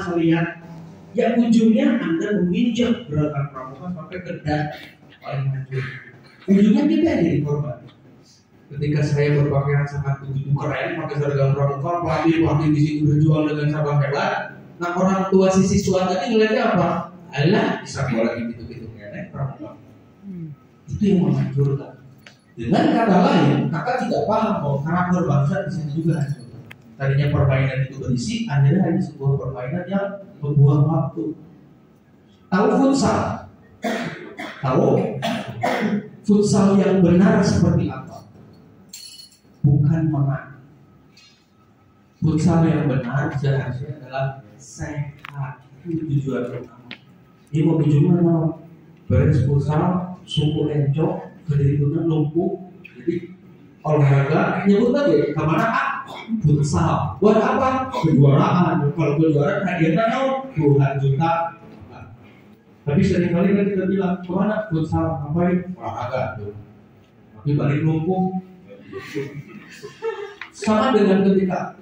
saya lihat, ya ujungnya Anda meminjam gerakan pramuka sampai ke dan paling hancur. Ujungnya kita yang jadi korban. Ketika saya berpakaian sangat begitu keren, pakai seragam pramuka, pelatih di sini berjuang dengan sangat hebat. Nah, orang tua si siswa tadi ngeliatnya apa? Alah, bisa bola gitu-gitu ya, pramuka. Itu yang menghancurkan. Dengan kata lain, kakak tidak paham bahwa karakter bangsa di sini juga hancur. Tadinya permainan itu berisi, akhirnya hanya sebuah permainan yang membuang waktu. Tahu futsal? Tahu? Futsal yang benar seperti apa? Bukan menang. Futsal yang benar seharusnya adalah sehat. Itu tujuan utama. Dia mau tujuan apa? Beres futsal, suku encok, kedirinya lumpuh. Jadi olahraga nyebut aja kemana? Futsal. Buat apa? Kejuaraan. Kalau kejuaraan hadiahnya puluhan juta. Tapi seringkali kan kita bilang kemana? Futsal. Ngapain? Olahraga. Tapi balik lumpuh. Sama dengan ketika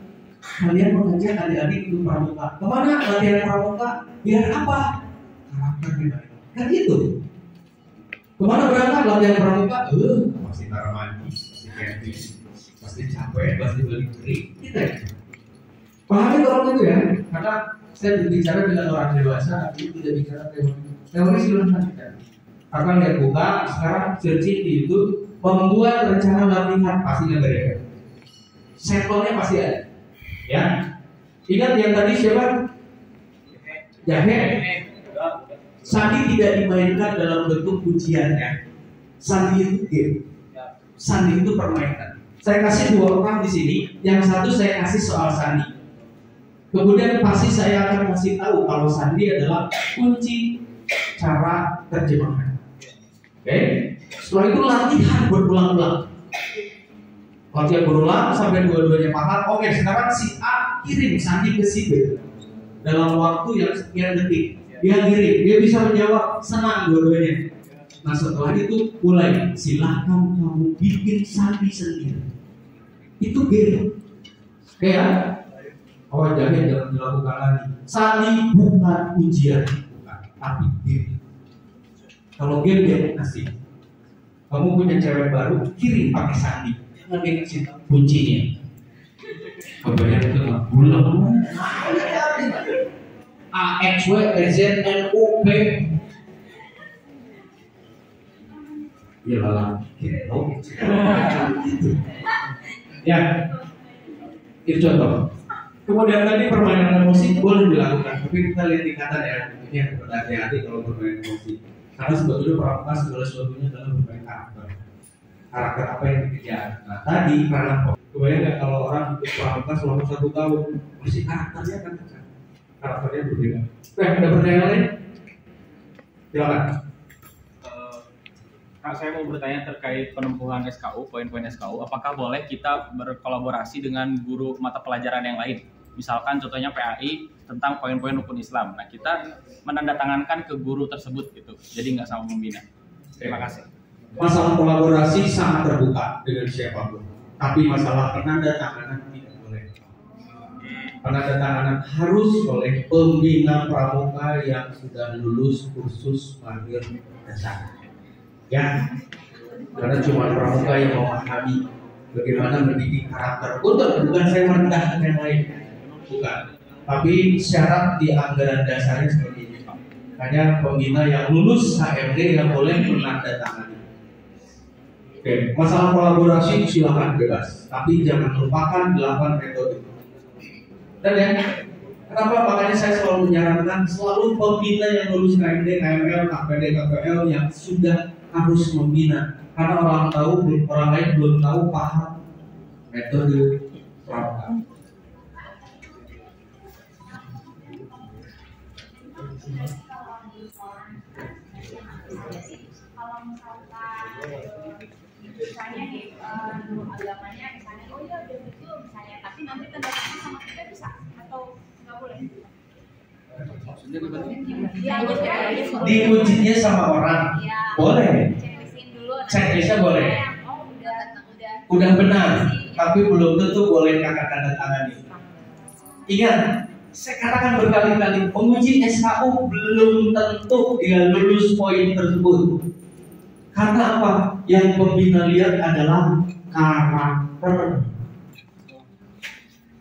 kalian mengajak adik-adik untuk pramuka. Kemana latihan pramuka? Biar apa? Karakternya baik. Kan itu. Kemana berangkat latihan pramuka? Pasti tar mandi, pasti camping, pasti capek, pasti beli kita ya. Pahami tolong itu ya, karena saya berbicara dengan orang dewasa, tapi tidak bicara teori. Teori silahkan kita. Akan lihat buka, sekarang searching di YouTube, membuat rencana latihan pasti ada ya. Sampelnya pasti ada. Ya, ingat yang tadi siapa? Jahe. Sandi tidak dimainkan dalam bentuk pujiannya. Sandi itu game. Sandi itu permainan. Saya kasih dua orang di sini. Yang satu saya kasih soal sandi. Kemudian pasti saya akan kasih tahu kalau sandi adalah kunci cara terjemahan. Oke? Setelah itu latihan berulang-ulang. Latihan berulang sampai dua-duanya paham. Oke, sekarang si A kirim sandi ke si B dalam waktu yang sekian detik. Dia kirim, dia bisa menjawab, senang dua-duanya. Nah setelah itu mulai, silakan kamu bikin sandi sendiri. Itu game. Kayak awas jangan dilakukan lagi. Sandi bukan ujian, tapi game. Kalau game dia kasih. Kamu punya cewek baru, kirim pakai sandi. Nanti kasih kuncinya. Kemudian itu bulan. A, X, Y, Z, N, U, P. Ya lah, ya, itu contoh. Kemudian tadi permainan emosi boleh dilakukan, tapi kita lihat tingkatan ya. Ini yang berhati-hati kalau bermain emosi. Karena sebetulnya pramuka segala sesuatunya adalah bermain karakter. Karakter apa yang dikejar. Nah tadi karena kebayang nggak kalau orang ikut pramuka selama 1 tahun masih karakternya kan? Karakternya berbeda. Ada pertanyaan lain? Silakan. Saya mau bertanya terkait penempuhan SKU, poin-poin SKU. Apakah boleh kita berkolaborasi dengan guru mata pelajaran yang lain? Misalkan contohnya PAI tentang poin-poin rukun Islam. Nah kita menandatangankan ke guru tersebut gitu. Jadi nggak sama membina. Terima kasih. Masalah kolaborasi sangat terbuka dengan siapapun. Tapi masalah penandatanganan tidak boleh. Penandatanganan harus oleh pembina pramuka yang sudah lulus kursus mahir dasar. Ya, karena cuma pramuka yang memahami bagaimana mendidik karakter. Bukan saya merendahkan yang lain, bukan. Tapi syarat di anggaran dasarnya seperti ini. Hanya pembina yang lulus HMD yang boleh menandatangani. Oke, masalah kolaborasi silakan bebas, tapi jangan lupakan 8 metode. Dan ya, kenapa makanya saya selalu menyarankan selalu pembina yang lulus KMD, KML, KPD, KPL yang sudah harus membina, karena orang lain belum tahu paham metode pramuka. Kalau misalkan misalnya di agamanya misalnya oh ya udah gitu misalnya, tapi nanti tanda tangan sama kita bisa atau nggak boleh? Maksudnya gimana? Ya, Diujinya sama orang, ya, boleh. Checklistnya boleh. Oh, udah benar, tapi belum tentu boleh kakak tanda tangani. Ingat, Saya katakan berkali-kali, penguji SKU belum tentu dia lulus poin tersebut. Karena apa? Yang pembina lihat adalah karakter.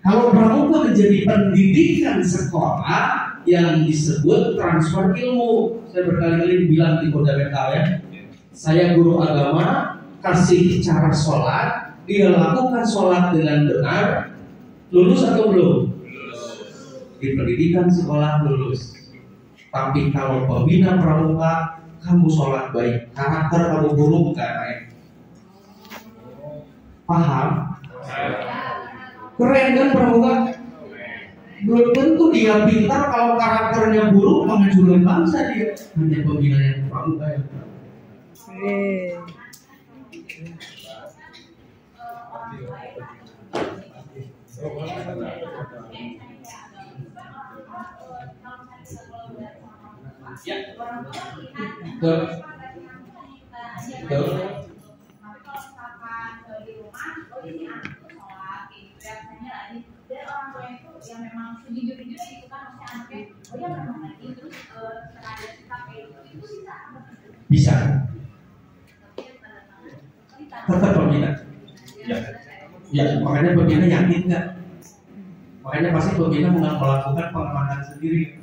Kalau pramuka menjadi pendidikan sekolah yang disebut transfer ilmu. Saya berkali-kali bilang di Polda Metro ya. Saya guru agama, kasih cara sholat, dia lakukan sholat dengan benar, lulus atau belum? Di pendidikan sekolah lulus. Tapi kalau pembina pramuka, kamu sholat baik, karakter kamu buruk gak naik. Paham? Keren kan pramuka? Belum tentu dia pintar kalau karakternya buruk, menghancurkan bangsa dia. Hanya pembina yang pramuka yang bisa. Tetap pembina. Ya, makanya pembina yakin nggak? Makanya pasti pembina melakukan pengamanan sendiri.